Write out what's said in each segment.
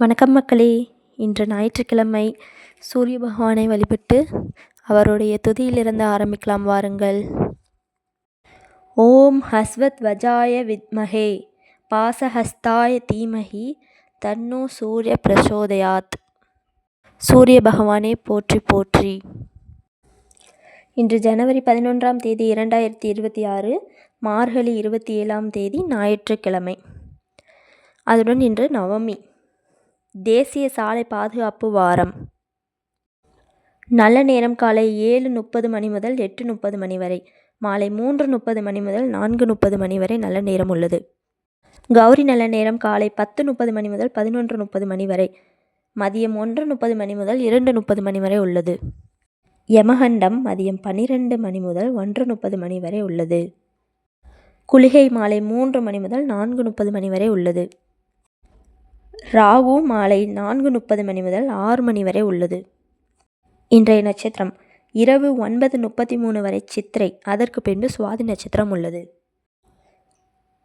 வணக்கம் மக்களே. இன்று ஞாயிற்றுக்கிழமை. சூரிய பகவானை வழிபட்டு அவருடைய துதியிலிருந்து ஆரம்பிக்கலாம் வாருங்கள். ஓம் ஹஸ்வத் வஜாய வித்மஹே பாசஹஸ்தாய தீமஹி தன்னோ சூரிய பிரசோதயாத். சூரிய பகவானே போற்றி போற்றி. இன்று ஜனவரி 11ஆம் தேதி 2026, மார்கழி 27ஆம் தேதி ஞாயிற்றுக்கிழமை. அதுடன் இன்று நவமி, தேசிய சாலை பாதுகாப்பு வாரம். நல்ல நேரம் காலை 7:30 மணி முதல் 8:30 மணி வரை, மாலை 3:30 மணி முதல் 4:30 மணி வரை நல்ல நேரம் உள்ளது. கௌரி நல்ல நேரம் காலை 10:30 மணி முதல் 11:30 மணி வரை, மதியம் 1:30 மணி முதல் 2:30 மணி வரை உள்ளது. யமகண்டம் மதியம் 12 மணி முதல் 1:30 மணி வரை உள்ளது. குளிகை மாலை 3 மணி முதல் 4:30 மணி வரை உள்ளது. ராகு மாலை 4:30 மணி முதல் 6 மணி வரை உள்ளது. இன்றைய நட்சத்திரம் இரவு 9:33 வரை சித்திரை, அதற்கு பின்பு சுவாதி நட்சத்திரம் உள்ளது.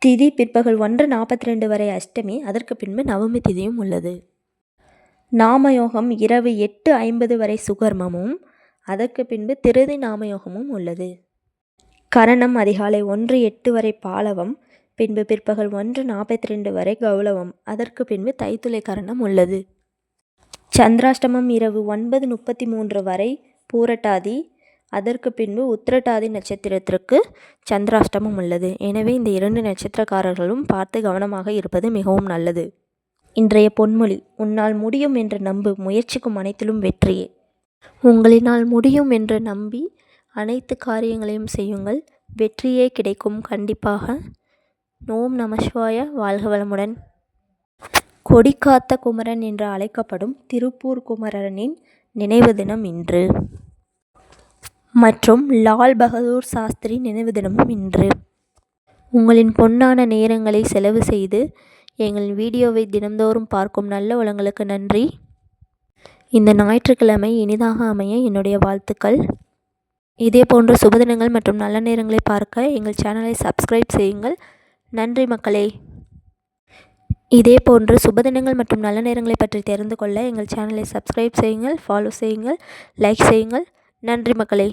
திதி பிற்பகல் 1:42 வரை அஷ்டமி, அதற்கு பின்பு நவமி திதியும் உள்ளது. நாமயோகம் இரவு 8:50 வரை சுகர்மமும், அதற்கு பின்பு திருதி நாமயோகமும் உள்ளது. கரணம் அதிகாலை 1:08 வரை பாலவம், பின்பு பிற்பகல் 1:42 வரை கௌளவம், அதற்கு பின்பு தைத்துளை கரணம் உள்ளது. சந்திராஷ்டமம் இரவு 9:33 வரை பூரட்டாதி, அதற்கு பின்பு உத்திரட்டாதி நட்சத்திரத்திற்கு சந்திராஷ்டமம் உள்ளது. எனவே இந்த 2 நட்சத்திரக்காரர்களும் பார்த்து கவனமாக இருப்பது மிகவும் நல்லது. இன்றைய பொன்மொழி: உன்னால் முடியும் என்று நம்பு, முயற்சிக்கும் அனைத்திலும் வெற்றியே. உங்களினால் முடியும் என்று நம்பி அனைத்து காரியங்களையும் செய்யுங்கள், வெற்றியே கிடைக்கும் கண்டிப்பாக. ஓம் நமசிவாய. வாழ்க வளமுடன். கொடிக்காத்த குமரன் என்று அழைக்கப்படும் திருப்பூர் குமரனின் நினைவு தினம் இன்று. மற்றும் லால் பகதூர் சாஸ்திரி நினைவு தினமும் இன்று. உங்களின் பொன்னான நேரங்களை செலவு செய்து எங்கள் வீடியோவை தினந்தோறும் பார்க்கும் நல்ல உலங்களுக்கு நன்றி. இந்த ஞாயிற்றுக்கிழமை இனிதாக அமைய என்னுடைய வாழ்த்துக்கள். இதே போன்ற சுபதினங்கள் மற்றும் நல்ல நேரங்களை பார்க்க எங்கள் சேனலை சப்ஸ்கிரைப் செய்யுங்கள். நன்றி மக்களே. இதே போன்று சுபதினங்கள் மற்றும் நல்ல நேரங்களை பற்றி தெரிந்து கொள்ள எங்கள் சேனலை சப்ஸ்கிரைப் செய்யுங்கள், ஃபாலோ செய்யுங்கள், லைக் செய்யுங்கள். நன்றி மக்களே.